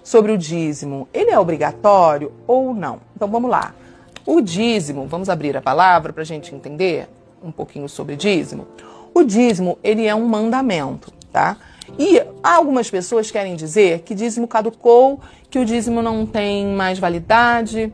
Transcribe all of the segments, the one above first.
sobre o dízimo, ele é obrigatório ou não? Então vamos lá. O dízimo, vamos abrir a palavra para a gente entender um pouquinho sobre dízimo. O dízimo, ele é um mandamento, tá? E algumas pessoas querem dizer que dízimo caducou, que o dízimo não tem mais validade.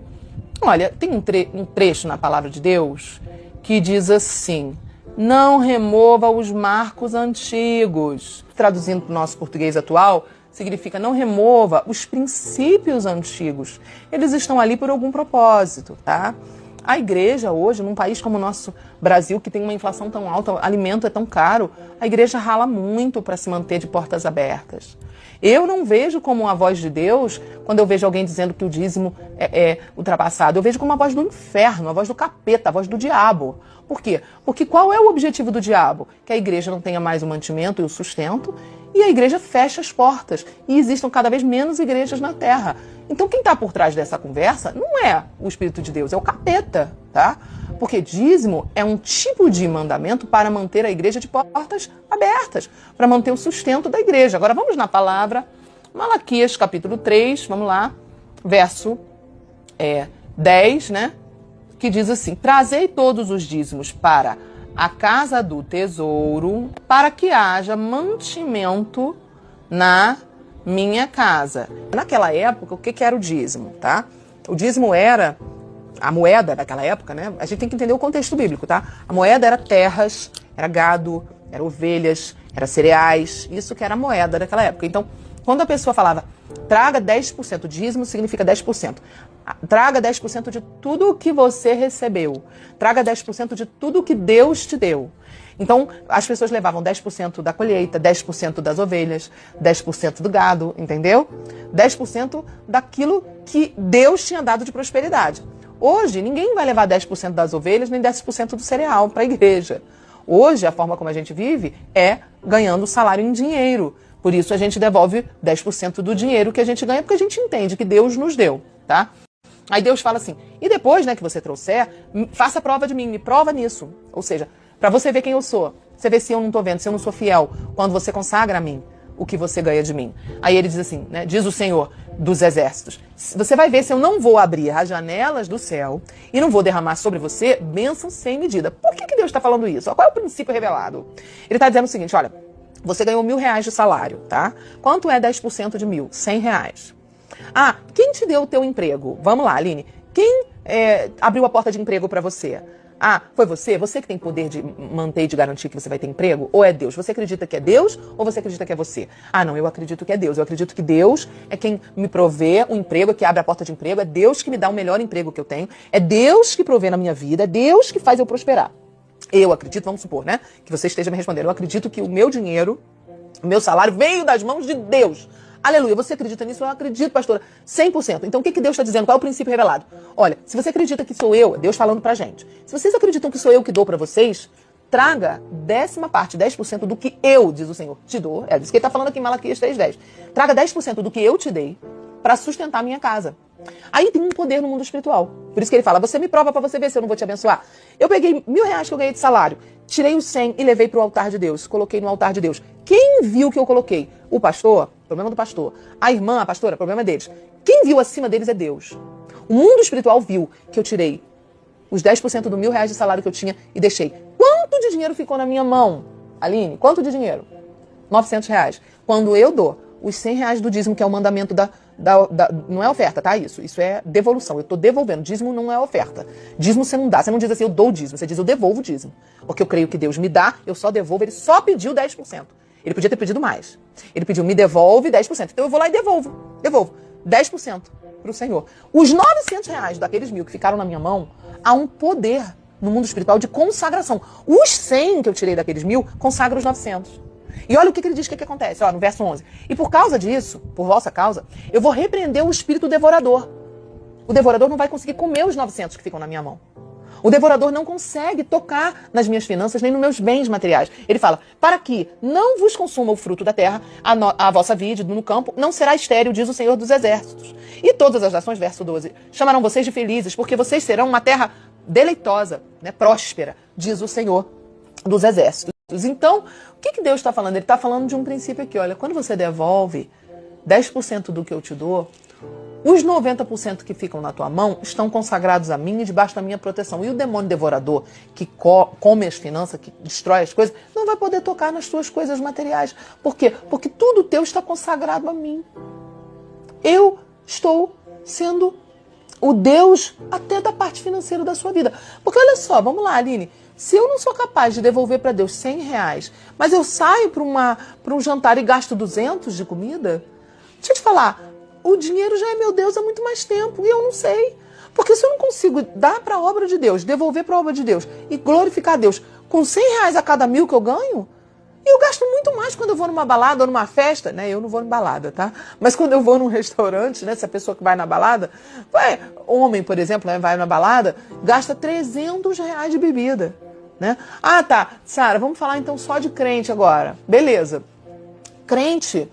Olha, tem um trecho na palavra de Deus que diz assim: não remova os marcos antigos. Traduzindo para o nosso português atual, significa não remova os princípios antigos. Eles estão ali por algum propósito, tá? A igreja hoje, num país como o nosso Brasil, que tem uma inflação tão alta, alimento é tão caro, a igreja rala muito para se manter de portas abertas. Eu não vejo como a voz de Deus, quando eu vejo alguém dizendo que o dízimo é ultrapassado, eu vejo como a voz do inferno, a voz do capeta, a voz do diabo. Por quê? Porque qual é o objetivo do diabo? Que a igreja não tenha mais o mantimento e o sustento, e a igreja fecha as portas, e existam cada vez menos igrejas na terra. Então quem está por trás dessa conversa não é o Espírito de Deus, é o capeta, tá? Porque dízimo é um tipo de mandamento para manter a igreja de portas abertas, para manter o sustento da igreja. Agora vamos na palavra, Malaquias capítulo 3, vamos lá, verso 10, né? Que diz assim: trazei todos os dízimos para a casa do tesouro, para que haja mantimento na minha casa. Naquela época, o que era o dízimo, tá? O dízimo era a moeda daquela época, né? A gente tem que entender o contexto bíblico, tá? A moeda era terras, era gado, era ovelhas, era cereais, isso que era a moeda daquela época. Então, quando a pessoa falava, traga 10%, dízimo significa 10%. Traga 10% de tudo que você recebeu. Traga 10% de tudo que Deus te deu. Então, as pessoas levavam 10% da colheita, 10% das ovelhas, 10% do gado, entendeu? 10% daquilo que Deus tinha dado de prosperidade. Hoje, ninguém vai levar 10% das ovelhas, nem 10% do cereal para a igreja. Hoje, a forma como a gente vive é ganhando salário em dinheiro. Por isso, a gente devolve 10% do dinheiro que a gente ganha, porque a gente entende que Deus nos deu, tá? Aí Deus fala assim, e depois, né, que você trouxer, faça prova de mim, me prova nisso. Ou seja, para você ver quem eu sou. Você vê se eu não estou vendo, se eu não sou fiel, quando você consagra a mim o que você ganha de mim. Aí ele diz assim, né, diz o Senhor dos Exércitos, você vai ver se eu não vou abrir as janelas do céu e não vou derramar sobre você bênção sem medida. Por que Deus está falando isso? Qual é o princípio revelado? Ele está dizendo o seguinte, olha, você ganhou R$1.000 de salário, tá? Quanto é 10% de 1.000? R$100. Ah, quem te deu o teu emprego? Vamos lá, Aline. Quem abriu a porta de emprego para você? Ah, foi você? Você que tem poder de manter e de garantir que você vai ter emprego? Ou é Deus? Você acredita que é Deus ou você acredita que é você? Ah, não, eu acredito que é Deus. Eu acredito que Deus é quem me provê o emprego, que abre a porta de emprego. É Deus que me dá o melhor emprego que eu tenho. É Deus que provê na minha vida. É Deus que faz eu prosperar. Eu acredito, vamos supor, né? Que você esteja me respondendo. Eu acredito que o meu dinheiro, o meu salário veio das mãos de Deus. Aleluia, você acredita nisso? Eu acredito, pastora, 100%. Então o que Deus está dizendo? Qual é o princípio revelado? Olha, se você acredita que sou eu, Deus falando pra gente, se vocês acreditam que sou eu que dou pra vocês, traga 10% do que eu, diz o Senhor, te dou. É isso que ele está falando aqui em Malaquias 3:10. Traga 10% do que eu te dei para sustentar a minha casa. Aí tem um poder no mundo espiritual. Por isso que ele fala, você me prova para você ver se eu não vou te abençoar. Eu peguei R$1.000 que eu ganhei de salário, tirei os 100 e levei para o altar de Deus. Coloquei no altar de Deus. Quem viu que eu coloquei? O pastor, problema do pastor. A irmã, a pastora, problema deles. Quem viu acima deles é Deus. O mundo espiritual viu que eu tirei os 10% do R$1.000 de salário que eu tinha e deixei. Quanto de dinheiro ficou na minha mão? Aline, quanto de dinheiro? R$900. Quando eu dou os R$100 do dízimo, que é o mandamento não é oferta, tá? Isso é devolução. Eu estou devolvendo. Dízimo não é oferta. Dízimo você não dá. Você não diz assim, eu dou o dízimo. Você diz, eu devolvo o dízimo. Porque eu creio que Deus me dá, eu só devolvo. Ele só pediu 10%. Ele podia ter pedido mais. Ele pediu, me devolve 10%. Então eu vou lá e devolvo. Devolvo 10% para o Senhor. Os R$900 daqueles 1.000 que ficaram na minha mão, há um poder no mundo espiritual de consagração. Os 100 que eu tirei daqueles 1.000, consagra os 900. E olha o que ele diz que acontece, ó, no verso 11. E por causa disso, por vossa causa, eu vou repreender o espírito devorador. O devorador não vai conseguir comer os 900 que ficam na minha mão. O devorador não consegue tocar nas minhas finanças nem nos meus bens materiais. Ele fala, para que não vos consuma o fruto da terra, a vossa vide no campo não será estéril, diz o Senhor dos Exércitos. E todas as nações, verso 12, chamarão vocês de felizes, porque vocês serão uma terra deleitosa, né, próspera, diz o Senhor dos Exércitos. Então, o que Deus está falando? Ele está falando de um princípio aqui, olha, quando você devolve 10% do que eu te dou, os 90% que ficam na tua mão estão consagrados a mim e debaixo da minha proteção. E o demônio devorador, que come as finanças, que destrói as coisas, não vai poder tocar nas tuas coisas materiais. Por quê? Porque tudo teu está consagrado a mim. Eu estou sendo o Deus até da parte financeira da sua vida. Porque olha só, vamos lá, Aline, se eu não sou capaz de devolver para Deus R$100, mas eu saio para um jantar e gasto 200 de comida, deixa eu te falar, o dinheiro já é meu Deus há muito mais tempo e eu não sei. Porque se eu não consigo dar para a obra de Deus, devolver para a obra de Deus e glorificar a Deus com R$100 a cada 1.000 que eu ganho, eu gasto muito mais quando eu vou numa balada ou numa festa, né? Eu não vou em balada, tá? Mas quando eu vou num restaurante, né? Se a pessoa que vai na balada, homem, por exemplo, né? Vai na balada, gasta R$300 de bebida, né? Ah, tá. Sara, vamos falar então só de crente agora. Beleza. Crente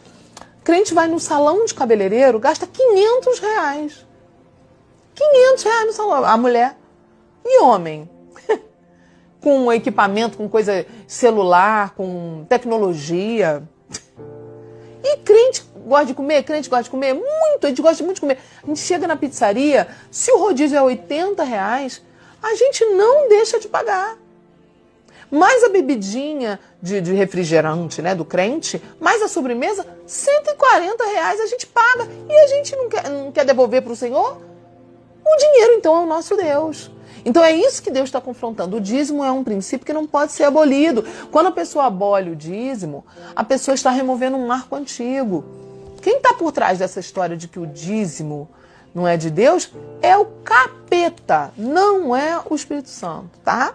vai no salão de cabeleireiro, gasta R$500. R$500 no salão. A mulher. E homem? Com equipamento, com coisa celular, com tecnologia. E crente gosta de comer? Crente gosta de comer? Muito, a gente gosta muito de comer. A gente chega na pizzaria, se o rodízio é R$80, a gente não deixa de pagar. Mais a bebidinha de refrigerante, né, do crente, mais a sobremesa, R$140 a gente paga. E a gente não quer devolver para o Senhor? O dinheiro, então, é o nosso Deus. Então é isso que Deus está confrontando. O dízimo é um princípio que não pode ser abolido. Quando a pessoa abole o dízimo, a pessoa está removendo um marco antigo. Quem está por trás dessa história de que o dízimo não é de Deus é o capeta, não é o Espírito Santo, tá?